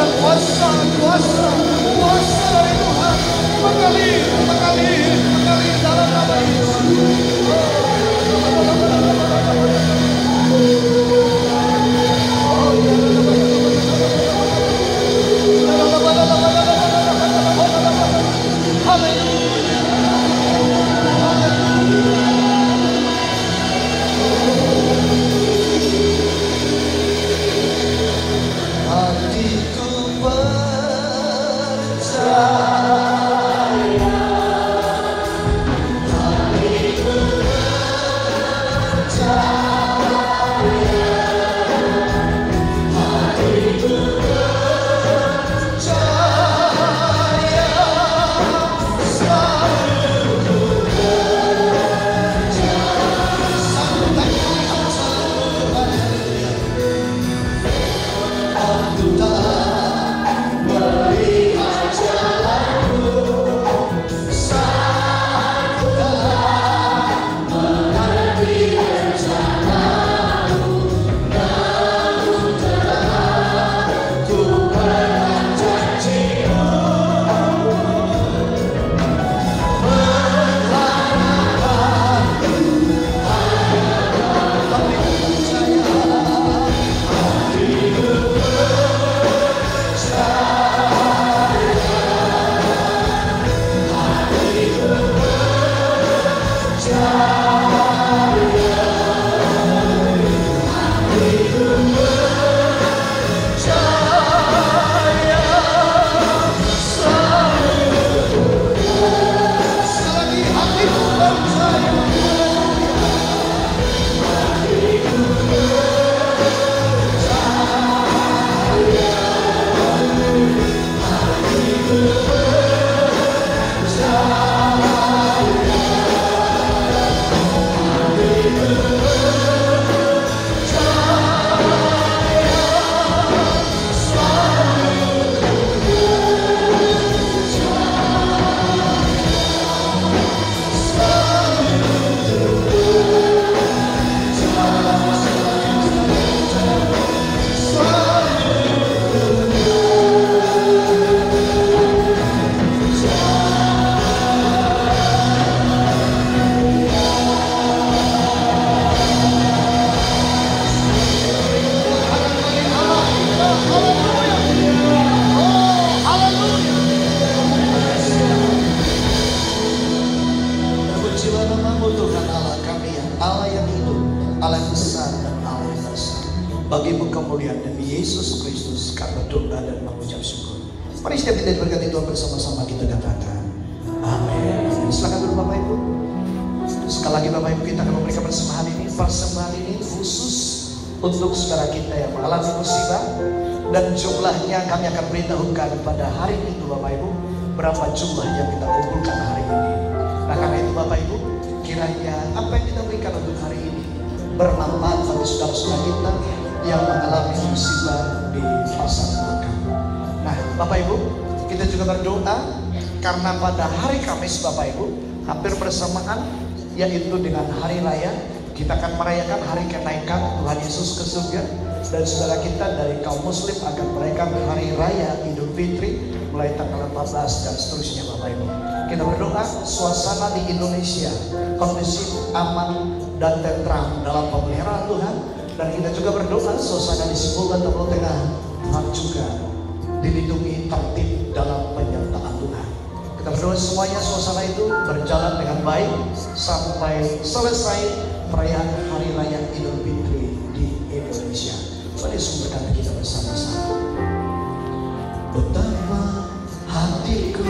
ada kuasa dari Tuhan mengalir dalam nama Yesus. Bagimu kemuliaan demi Yesus Kristus kami berdoa dan mengucap syukur. Mari setiap kita diberkati Tuhan bersama-sama kita katakan amin. Silakan dulu Bapak Ibu. Sekali lagi Bapak Ibu kita akan memberikan persembahan ini khusus untuk saudara kita yang mengalami musibah, dan jumlahnya kami akan beritahukan pada hari itu Bapak Ibu berapa jumlah yang kita kumpulkan hari ini. Nah karena itu Bapak Ibu, kiranya apa yang kita berikan untuk hari ini bermanfaat bagi saudara-saudara kita yang mengalami musibah di masa belakang. Nah Bapak Ibu, kita juga berdoa karena pada hari Kamis Bapak Ibu hampir bersamaan, yaitu dengan hari raya, kita akan merayakan hari kenaikan Tuhan Yesus ke surga, dan saudara kita dari kaum muslim akan merayakan hari raya Idul Fitri mulai tanggal 14 dan seterusnya Bapak Ibu. Kita berdoa suasana di Indonesia kondusif, aman dan tentram dalam pemeliharaan Tuhan, dan kita juga berdoa suasana di Sibolga Timur Tengah Tuhan juga dilindungi, tertib dalam penyertaan Tuhan. Kita berdoa semuanya suasana itu berjalan dengan baik sampai selesai perayaan hari raya Idul Fitri di Indonesia. Mari sumberkan kita bersama-sama. Betapa hatiku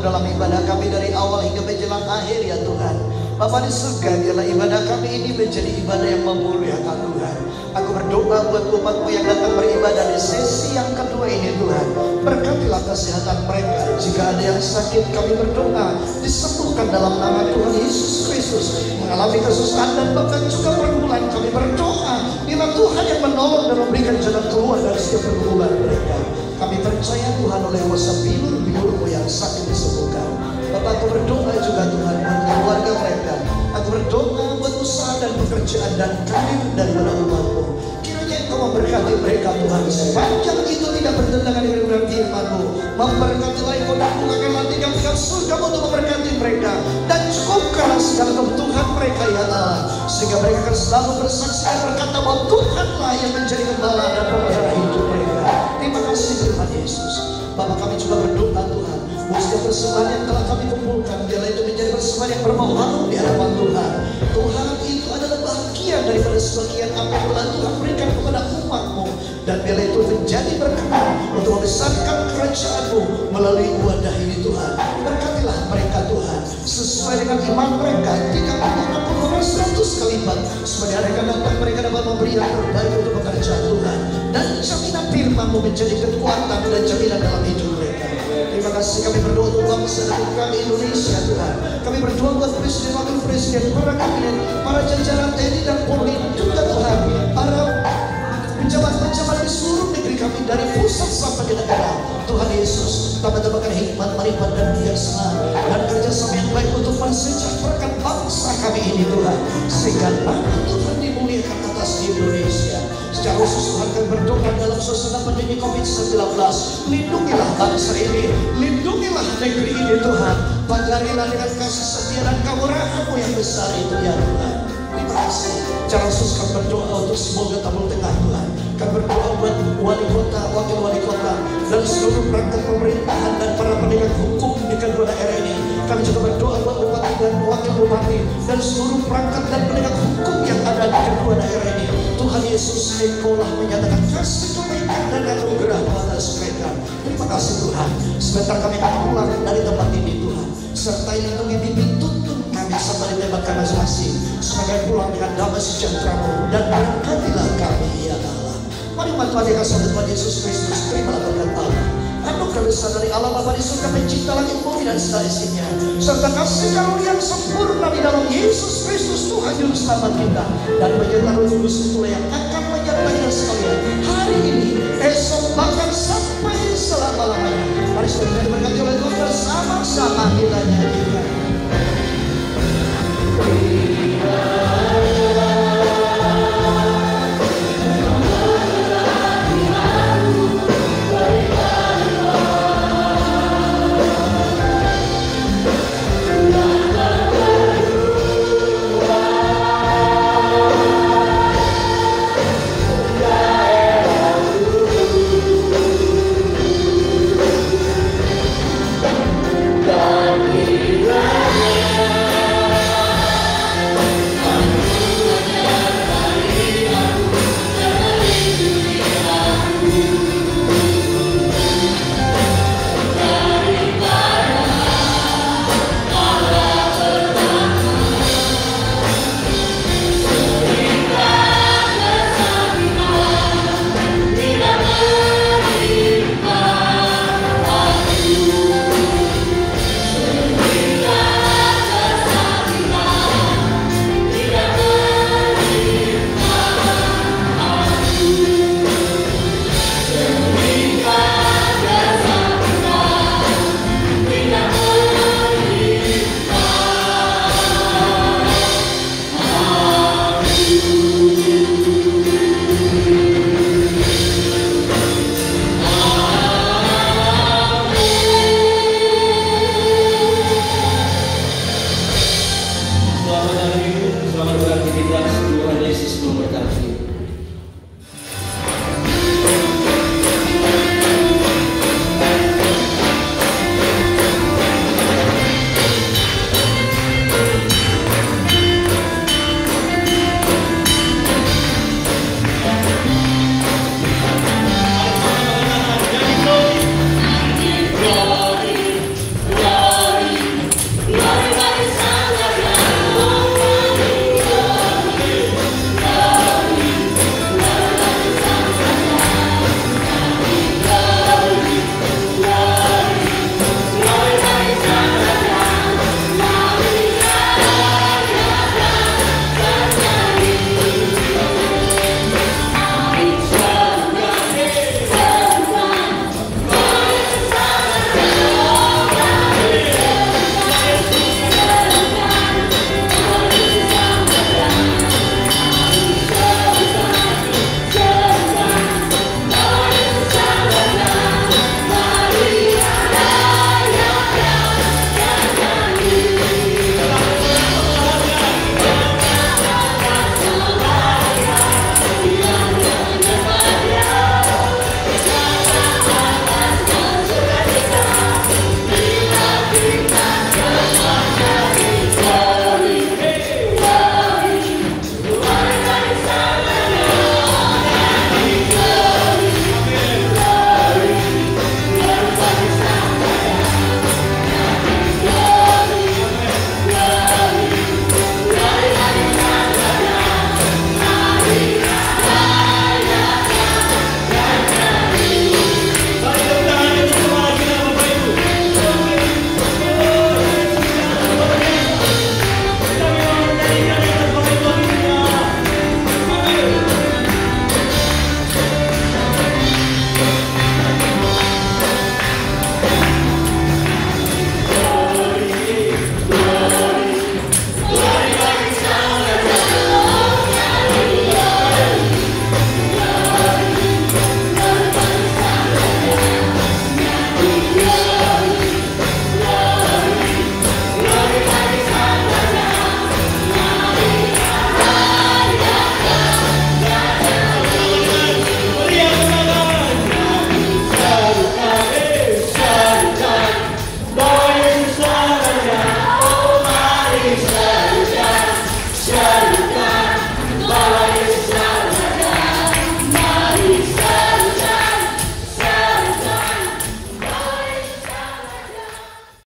dalam ibadah kami dari awal hingga menjelang akhir ya Tuhan. Bapa di surga, biarlah ibadah kami ini menjadi ibadah yang memuliakan Tuhan. Aku berdoa buat umat-Mu yang datang beribadah di sesi yang kedua ini Tuhan. Berkatilah kesehatan mereka. Jika ada yang sakit, kami berdoa disembuhkan dalam nama Tuhan Yesus Kristus. Mengalami kesusahan dan bahkan juga pergumulan, kami berdoa bila Tuhan yang menolong dan memberikan jalan keluar dari setiap pergumulan mereka. Kami percaya Tuhan oleh kuasa bilur-bilur-Mu yang sakit disembuhkan. Bapak, aku berdoa juga Tuhan buat keluarga mereka. Aku berdoa buat usaha dan pekerjaan dan karir daripada umat-Mu. Kiranya Engkau memberkati mereka Tuhan. Sepanjang itu tidak bertentangan dengan firman-Mu. Memberkatilah Engkau dan bukakanlah tingkap-tingkap surga untuk memberkati mereka. Dan cukupkanlah segala kebutuhan mereka ya Allah. Sehingga mereka akan selalu bersaksi dan berkata bahwa Tuhanlah yang menjadi gembala dan pemelihara hidup mereka. Terima kasih Tuhan Yesus. Bapak, kami juga berdoa Tuhan, setiap persembahan yang telah kami kumpulkan, biarlah itu menjadi persembahan yang berbau di hadapan Tuhan. Tuhan, itu adalah bahagian daripada sebagian apa yang telah Tuhan berikan kepada umat-Mu. Dan biarlah itu menjadi berkenan untuk membesarkan kerajaan-Mu melalui wadah ini Tuhan. Berkatilah mereka Tuhan, sesuai dengan iman mereka, 30, 60, 100 kali lipat. Sebagai mereka datang, mereka dapat memberi yang terbaik untuk pekerjaan Tuhan. Dan jaminan firman-Mu menjadi kekuatan dan jaminan dalam hidup mereka. Terima kasih, kami berdoa untuk bangsa dan kami Indonesia Tuhan. Kami berdoa buat presiden, wakil presiden, para kabinet, para jajaran TNI dan Polri juga Tuhan, para pejabat-pejabat di seluruh negeri kami dari pusat sampai ke daerah. Tuhan Yesus, tambah-tambahkan hikmat, marifat dan kebijaksanaan dan kerjasama yang baik untuk mensejahterakan bangsa kami ini Tuhan, sehingga nama Tuhan dimuliakan atas Indonesia. Secara khusus Tuhan kami berdoa dalam suasana pandemi COVID-19, lindungilah bangsa ini, lindungilah negeri ini Tuhan. Pagarilah dengan kasih setia dan kemurahan-Mu yang besar itu ya Tuhan. Terima kasih. Secara khusus kami berdoa untuk semoga Timur Tengah Tuhan. Kami berdoa buat wali kota, wakil wali kota, dan seluruh perangkat pemerintahan dan para penegak hukum di kedua daerah ini. Kami juga berdoa buat bupati dan wakil bupati dan seluruh perangkat dan penegak hukum yang ada di kedua daerah ini. Tuhan Yesus, Engkau-lah menyatakan kasih kebaikan dan anugerah atas mereka. Terima kasih Tuhan. Sebentar kami akan pulang dari tempat ini Tuhan. Sertai lindungi bimbing tuntun kami sampai ditembakkan masing-masing. Semoga pulang dengan damai sejahtera-Mu dan berkatilah kami ya Allah. Mari Tuhan yang kasih Tuhan Yesus Kristus, terimalah berkat Allah. Anugerah besar dari Allah Bapa di surga pencipta langit bumi dan segala isinya, serta kasih karunia yang sempurna di dalam Yesus Kristus Tuhan Juru Selamat kita, dan penyertaan Roh Kudus itulah yang akan menyertai kita sekalian hari ini, esok, bahkan sampai selama-lamanya. Mari saudara berkati oleh Tuhan bersama-sama kita nyanyi.